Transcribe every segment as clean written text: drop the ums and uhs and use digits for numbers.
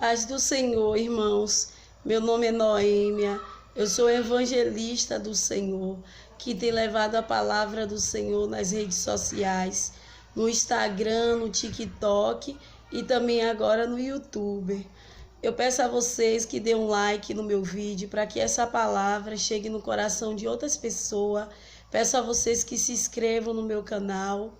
Paz do Senhor, irmãos. Meu nome é Noêmia. Eu sou evangelista do Senhor, que tem levado a palavra do Senhor nas redes sociais, no Instagram, no TikTok e também agora no YouTube. Eu peço a vocês que dêem um like no meu vídeo para que essa palavra chegue no coração de outras pessoas. Peço a vocês que se inscrevam no meu canal,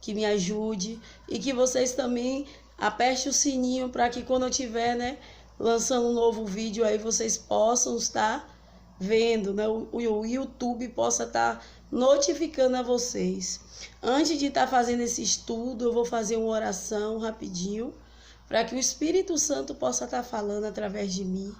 que me ajude e que vocês também apertem o sininho para que quando eu estiver, lançando um novo vídeo aí vocês possam estar vendo, o YouTube possa estar notificando a vocês. Antes de estar fazendo esse estudo, eu vou fazer uma oração rapidinho para que o Espírito Santo possa estar falando através de mim.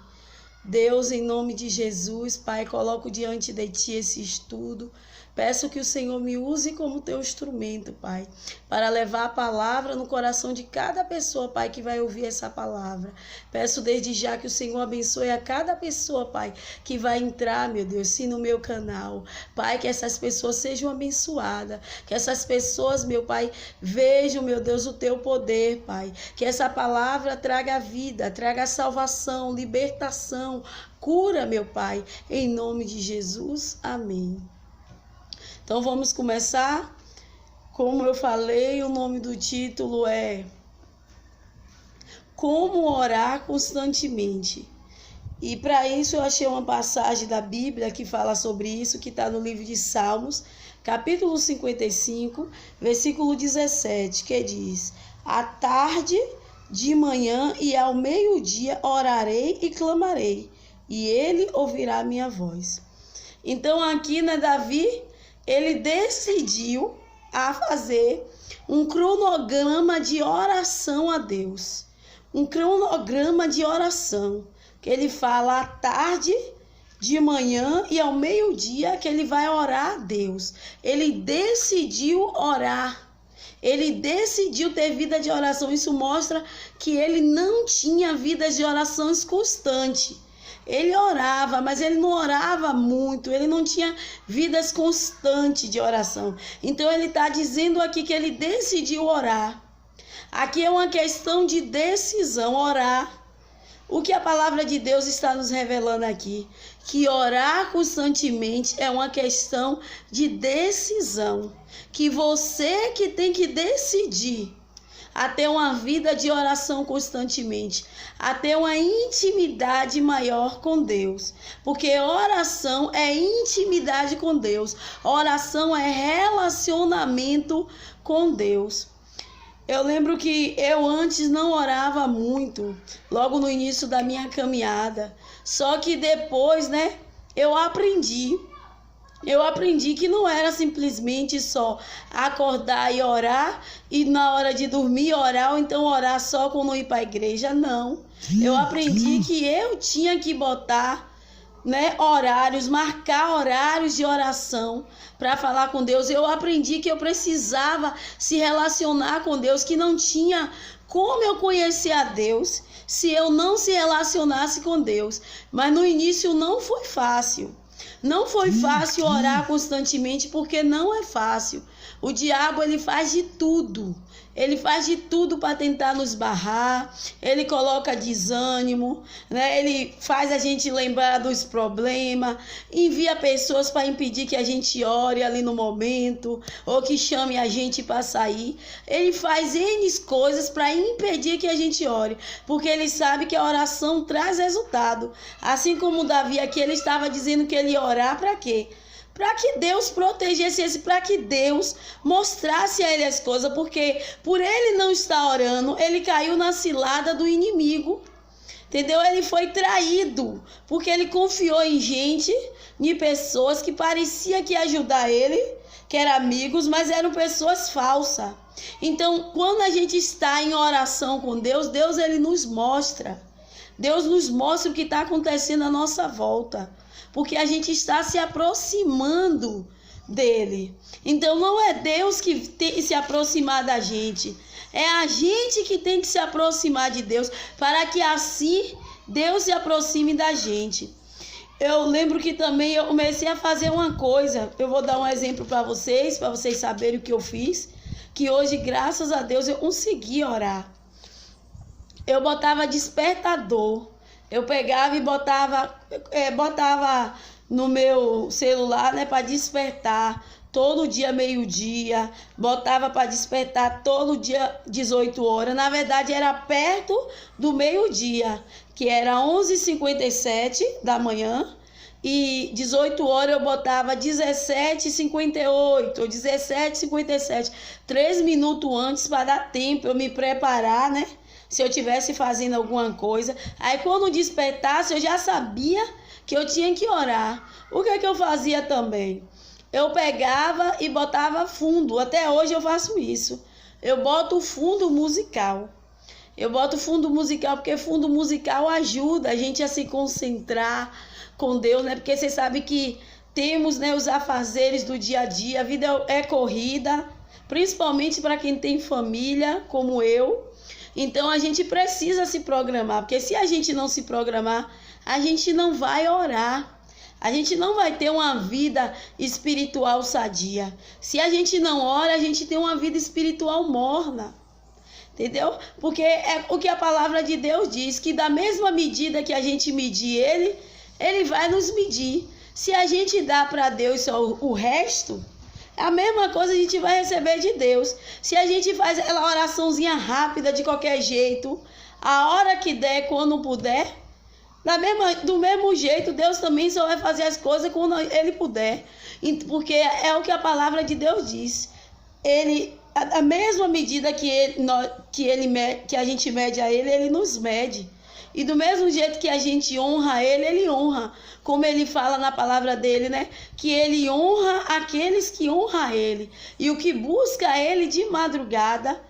Deus, em nome de Jesus, Pai, coloco diante de Ti esse estudo. Peço que o Senhor me use como Teu instrumento, Pai, para levar a palavra no coração de cada pessoa, Pai, que vai ouvir essa palavra. Peço desde já que o Senhor abençoe a cada pessoa, Pai, que vai entrar, meu Deus, sim, no meu canal. Pai, que essas pessoas sejam abençoadas, que essas pessoas, meu Pai, vejam, meu Deus, o Teu poder, Pai. Que essa palavra traga vida, traga salvação, libertação, cura, meu Pai, em nome de Jesus. Amém. Então vamos começar. Como eu falei, o nome do título é Como Orar Constantemente. E para isso eu achei uma passagem da Bíblia que fala sobre isso, que está no livro de Salmos, capítulo 55, versículo 17, que diz: À tarde, de manhã e ao meio-dia orarei e clamarei, e ele ouvirá a minha voz. Então aqui, Davi, ele decidiu a fazer um cronograma de oração a Deus. Um cronograma de oração, que ele fala à tarde, de manhã e ao meio-dia que ele vai orar a Deus. Ele decidiu orar. Ele decidiu ter vida de oração. Isso mostra que ele não tinha vida de orações constante. Ele orava, mas ele não orava muito, ele não tinha vidas constantes de oração. Então ele está dizendo aqui que ele decidiu orar. Aqui é uma questão de decisão, orar. O que a palavra de Deus está nos revelando aqui? Que orar constantemente é uma questão de decisão. Que você que tem que decidir a ter uma vida de oração constantemente, a ter uma intimidade maior com Deus, porque oração é intimidade com Deus, oração é relacionamento com Deus. Eu lembro que eu antes não orava muito, logo no início da minha caminhada, só que depois, eu aprendi que não era simplesmente só acordar e orar e na hora de dormir orar ou então orar só quando ir para a igreja, não. Eu aprendi que eu tinha que botar, horários, marcar horários de oração para falar com Deus. Eu aprendi que eu precisava se relacionar com Deus, que não tinha como eu conhecer a Deus se eu não se relacionasse com Deus. Mas no início não foi fácil. Não foi fácil orar constantemente, porque não é fácil. O diabo, ele faz de tudo. Ele faz de tudo para tentar nos barrar. Ele coloca desânimo, Ele faz a gente lembrar dos problemas. Envia pessoas para impedir que a gente ore ali no momento, ou que chame a gente para sair. Ele faz N coisas para impedir que a gente ore, porque ele sabe que a oração traz resultado. Assim como Davi aqui, ele estava dizendo que ele ia orar para quê? Para que Deus protegesse para que Deus mostrasse a ele as coisas, porque por ele não estar orando, ele caiu na cilada do inimigo, entendeu? Ele foi traído, porque ele confiou em gente, em pessoas que parecia que ia ajudar ele, que eram amigos, mas eram pessoas falsas. Então, quando a gente está em oração com Deus, Deus ele nos mostra. Deus nos mostra o que está acontecendo à nossa volta, porque a gente está se aproximando dele. Então não é Deus que tem que se aproximar da gente, é a gente que tem que se aproximar de Deus, para que assim Deus se aproxime da gente. Eu lembro que também eu comecei a fazer uma coisa, eu vou dar um exemplo para vocês saberem o que eu fiz, que hoje, graças a Deus, eu consegui orar. eu botava despertador. Eu pegava e botava no meu celular, né, para despertar todo dia meio-dia, botava para despertar todo dia 18 horas. Na verdade, era perto do meio-dia, que era 11h57 da manhã, e 18 horas eu botava 17h58 ou 17h57, 3 minutos antes para dar tempo eu me preparar, né? Se eu estivesse fazendo alguma coisa. Aí quando despertasse, eu já sabia que eu tinha que orar. O que é que eu fazia também? Eu pegava e botava fundo. Até hoje eu faço isso. Eu boto fundo musical. Eu boto fundo musical porque fundo musical ajuda a gente a se concentrar com Deus, né? Porque você sabe que temos, né, os afazeres do dia a dia. A vida é corrida, principalmente para quem tem família, como eu. Então a gente precisa se programar, porque se a gente não se programar, a gente não vai orar. A gente não vai ter uma vida espiritual sadia. Se a gente não ora, a gente tem uma vida espiritual morna. Entendeu? Porque é o que a palavra de Deus diz, que da mesma medida que a gente medir ele vai nos medir. Se a gente dá para Deus só o resto, a mesma coisa a gente vai receber de Deus. Se a gente faz aquela oraçãozinha rápida de qualquer jeito, a hora que der, quando puder, do mesmo jeito, Deus também só vai fazer as coisas quando Ele puder. Porque é o que a palavra de Deus diz. A mesma medida que a gente mede a Ele nos mede. E do mesmo jeito que a gente honra Ele honra. Como Ele fala na palavra dele, né? Que Ele honra aqueles que honram Ele. E o que busca Ele de madrugada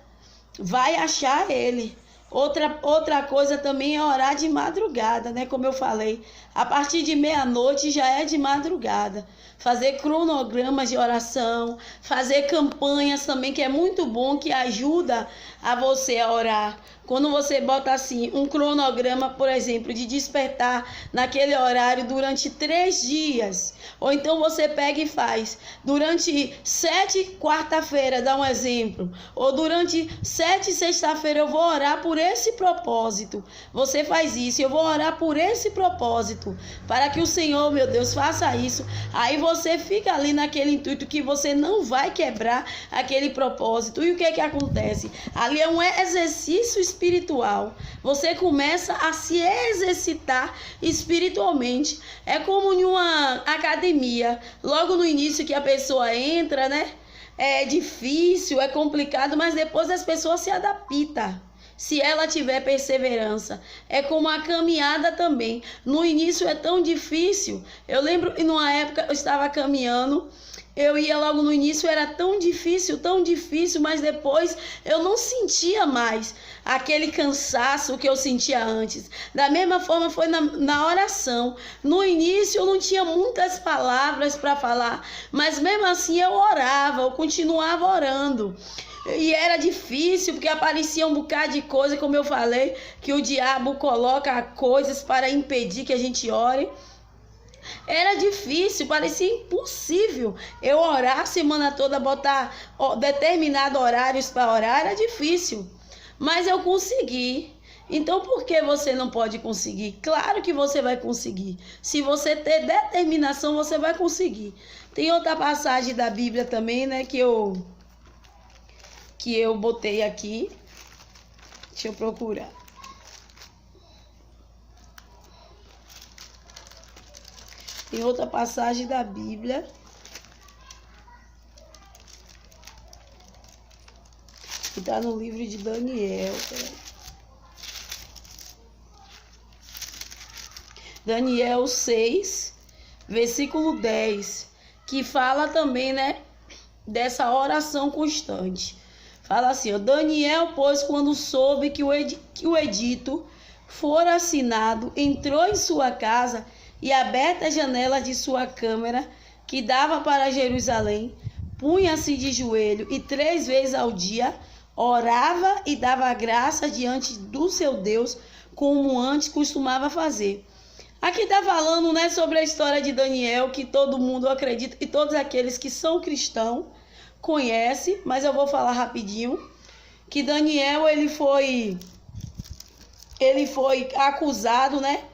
vai achar Ele. Outra coisa também é orar de madrugada, né? Como eu falei, a partir de meia-noite já é de madrugada. Fazer cronogramas de oração, fazer campanhas também, que é muito bom, que ajuda a você a orar. Quando você bota assim um cronograma, por exemplo, de despertar naquele horário durante 3 dias, ou então você pega e faz durante 7 quarta-feira, dá um exemplo, ou durante 7 sexta-feira eu vou orar por esse propósito. Você faz isso, eu vou orar por esse propósito, para que o Senhor, meu Deus, faça isso. Aí você fica ali naquele intuito que você não vai quebrar aquele propósito. E o que é que acontece? Ali é um exercício espiritual. Você começa a se exercitar espiritualmente. É como em uma academia. Logo no início que a pessoa entra, né? É difícil, é complicado, mas depois as pessoas se adaptam. Se ela tiver perseverança. É como a caminhada também. No início é tão difícil. Eu lembro que numa época eu estava caminhando, eu ia logo no início, era tão difícil, mas depois eu não sentia mais aquele cansaço que eu sentia antes. Da mesma forma foi na oração. No início eu não tinha muitas palavras para falar, mas mesmo assim eu orava, eu continuava orando. E era difícil, porque aparecia um bocado de coisa, como eu falei, que o diabo coloca coisas para impedir que a gente ore. Era difícil, parecia impossível eu orar a semana toda, botar determinados horários para orar, era difícil. Mas eu consegui. Então por que você não pode conseguir? Claro que você vai conseguir. Se você ter determinação, você vai conseguir. Tem outra passagem da Bíblia também, né, que eu botei aqui. Deixa eu procurar. Tem outra passagem da Bíblia. Que está no livro de Daniel. Daniel 6, versículo 10. Que fala também, né, dessa oração constante. Fala assim, ó, Daniel, pois, quando soube que o edito fora assinado, entrou em sua casa e, aberta a janela de sua câmara, que dava para Jerusalém, punha-se de joelho e 3 vezes ao dia orava e dava graça diante do seu Deus, como antes costumava fazer. Aqui está falando, né, sobre a história de Daniel, que todo mundo acredita, e todos aqueles que são cristãos conhece, mas eu vou falar rapidinho, que Daniel, ele foi ele foi acusado, né?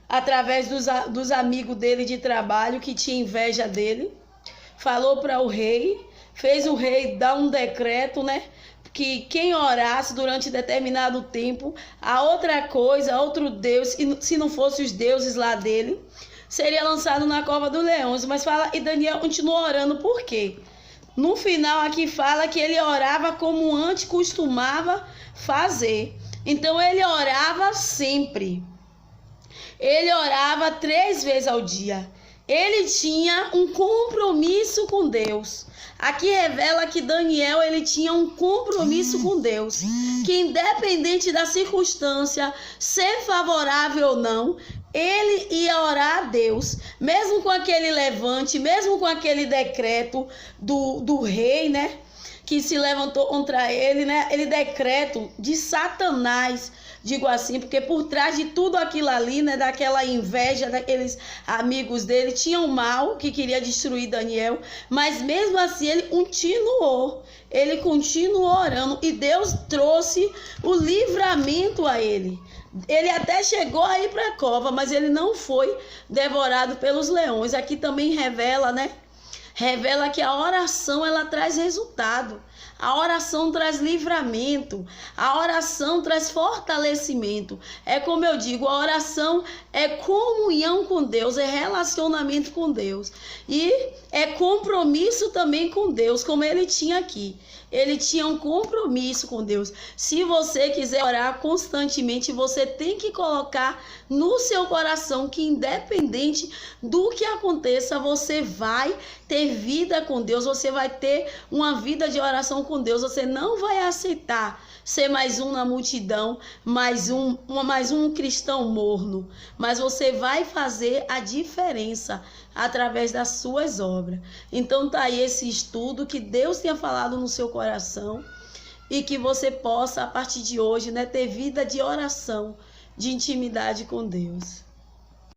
Através dos amigos dele de trabalho que tinha inveja dele. Falou para o rei, fez o rei dar um decreto, né? Que quem orasse durante determinado tempo a outra coisa, a outro Deus, e se não fosse os deuses lá dele, seria lançado na cova dos leões. Mas fala, e Daniel continuou orando, por quê? No final aqui fala que ele orava como antes costumava fazer. Então ele orava sempre. Ele orava 3 vezes ao dia. Ele tinha um compromisso com Deus. Aqui revela que Daniel, ele tinha um compromisso com Deus, que independente da circunstância, ser favorável ou não, ele ia orar a Deus, mesmo com aquele levante, mesmo com aquele decreto do rei, né, que se levantou contra ele, né, ele decreto de Satanás, digo assim, porque por trás de tudo aquilo ali, né, daquela inveja, daqueles amigos dele, tinha um mal que queria destruir Daniel, mas mesmo assim ele continuou orando e Deus trouxe o livramento a ele. Ele até chegou a ir para a cova, mas ele não foi devorado pelos leões. Aqui também revela, né? Revela que a oração, ela traz resultado. A oração traz livramento. A oração traz fortalecimento. É como eu digo, a oração é comunhão com Deus, é relacionamento com Deus. E é compromisso também com Deus, como ele tinha aqui. Ele tinha um compromisso com Deus. Se você quiser orar constantemente, você tem que colocar no seu coração que independente do que aconteça, você vai ter vida com Deus, você vai ter uma vida de oração com Deus. Você não vai aceitar ser mais um na multidão, mais um cristão morno, mas você vai fazer a diferença através das suas obras. Então tá aí esse estudo que Deus tenha falado no seu coração e que você possa a partir de hoje, né, ter vida de oração, de intimidade com Deus.